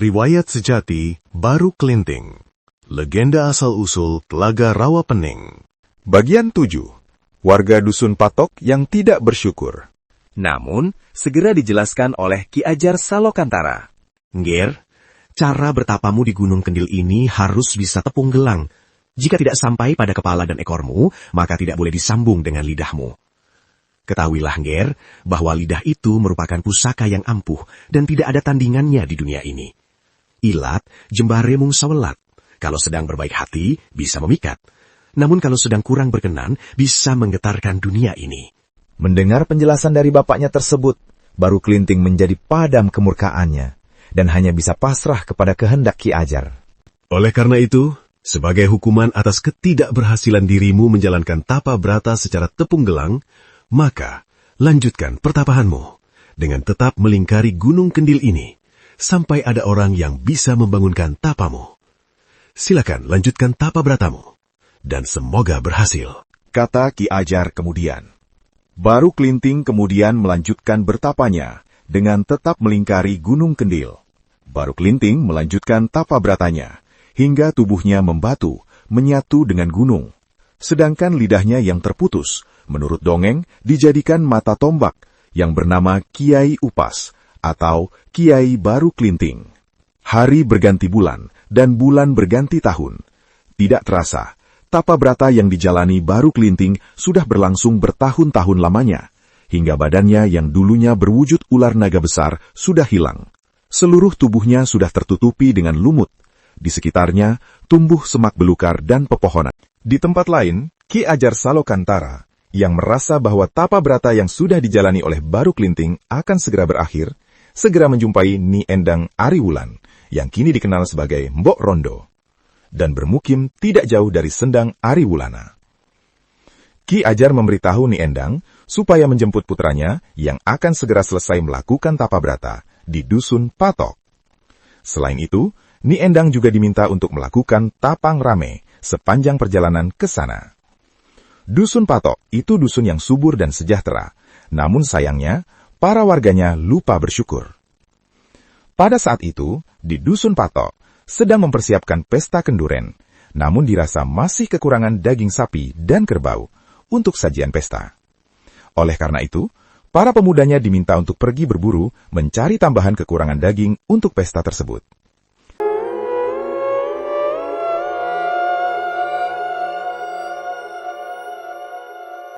Riwayat sejati Baru Kelinting. Legenda asal-usul Telaga Rawa Pening. Bagian 7. Warga Dusun Patok yang tidak bersyukur. Namun, segera dijelaskan oleh Ki Ajar Salokantara. Ngger, cara bertapamu di Gunung Kendil ini harus bisa tepung gelang. Jika tidak sampai pada kepala dan ekormu, maka tidak boleh disambung dengan lidahmu. Ketahuilah, Ngger, bahwa lidah itu merupakan pusaka yang ampuh dan tidak ada tandingannya di dunia ini. Ilat, jembare mung sawelat. Kalau sedang berbaik hati, bisa memikat. Namun kalau sedang kurang berkenan, bisa menggetarkan dunia ini. Mendengar penjelasan dari bapaknya tersebut, Baru Kelinting menjadi padam kemurkaannya, dan hanya bisa pasrah kepada kehendak Ki Ajar. Oleh karena itu, sebagai hukuman atas ketidakberhasilan dirimu menjalankan tapa brata secara tepung gelang, maka lanjutkan pertapahanmu dengan tetap melingkari Gunung Kendil ini, sampai ada orang yang bisa membangunkan tapamu. Silakan lanjutkan tapa bratamu, dan semoga berhasil, kata Ki Ajar kemudian. Baru Kelinting kemudian melanjutkan bertapanya dengan tetap melingkari Gunung Kendil. Baru Kelinting melanjutkan tapa bratanya, hingga tubuhnya membatu, menyatu dengan gunung. Sedangkan lidahnya yang terputus, menurut dongeng, dijadikan mata tombak yang bernama Kiai Upas, atau Kiai Baru Kelinting. Hari berganti bulan, dan bulan berganti tahun. Tidak terasa, tapa brata yang dijalani Baru Kelinting sudah berlangsung bertahun-tahun lamanya, hingga badannya yang dulunya berwujud ular naga besar sudah hilang. Seluruh tubuhnya sudah tertutupi dengan lumut. Di sekitarnya tumbuh semak belukar dan pepohonan. Di tempat lain, Ki Ajar Salokantara, yang merasa bahwa tapa brata yang sudah dijalani oleh Baru Kelinting akan segera berakhir, segera menjumpai Ni Endang Ariwulan, yang kini dikenal sebagai Mbok Rondo, dan bermukim tidak jauh dari Sendang Ariwulana. Ki Ajar memberitahu Ni Endang supaya menjemput putranya yang akan segera selesai melakukan tapa brata di Dusun Patok. Selain itu, Ni Endang juga diminta untuk melakukan tapang rame sepanjang perjalanan ke sana. Dusun Patok itu dusun yang subur dan sejahtera, namun sayangnya, para warganya lupa bersyukur. Pada saat itu, di Dusun Patok sedang mempersiapkan pesta kenduren, namun dirasa masih kekurangan daging sapi dan kerbau untuk sajian pesta. Oleh karena itu, para pemudanya diminta untuk pergi berburu mencari tambahan kekurangan daging untuk pesta tersebut.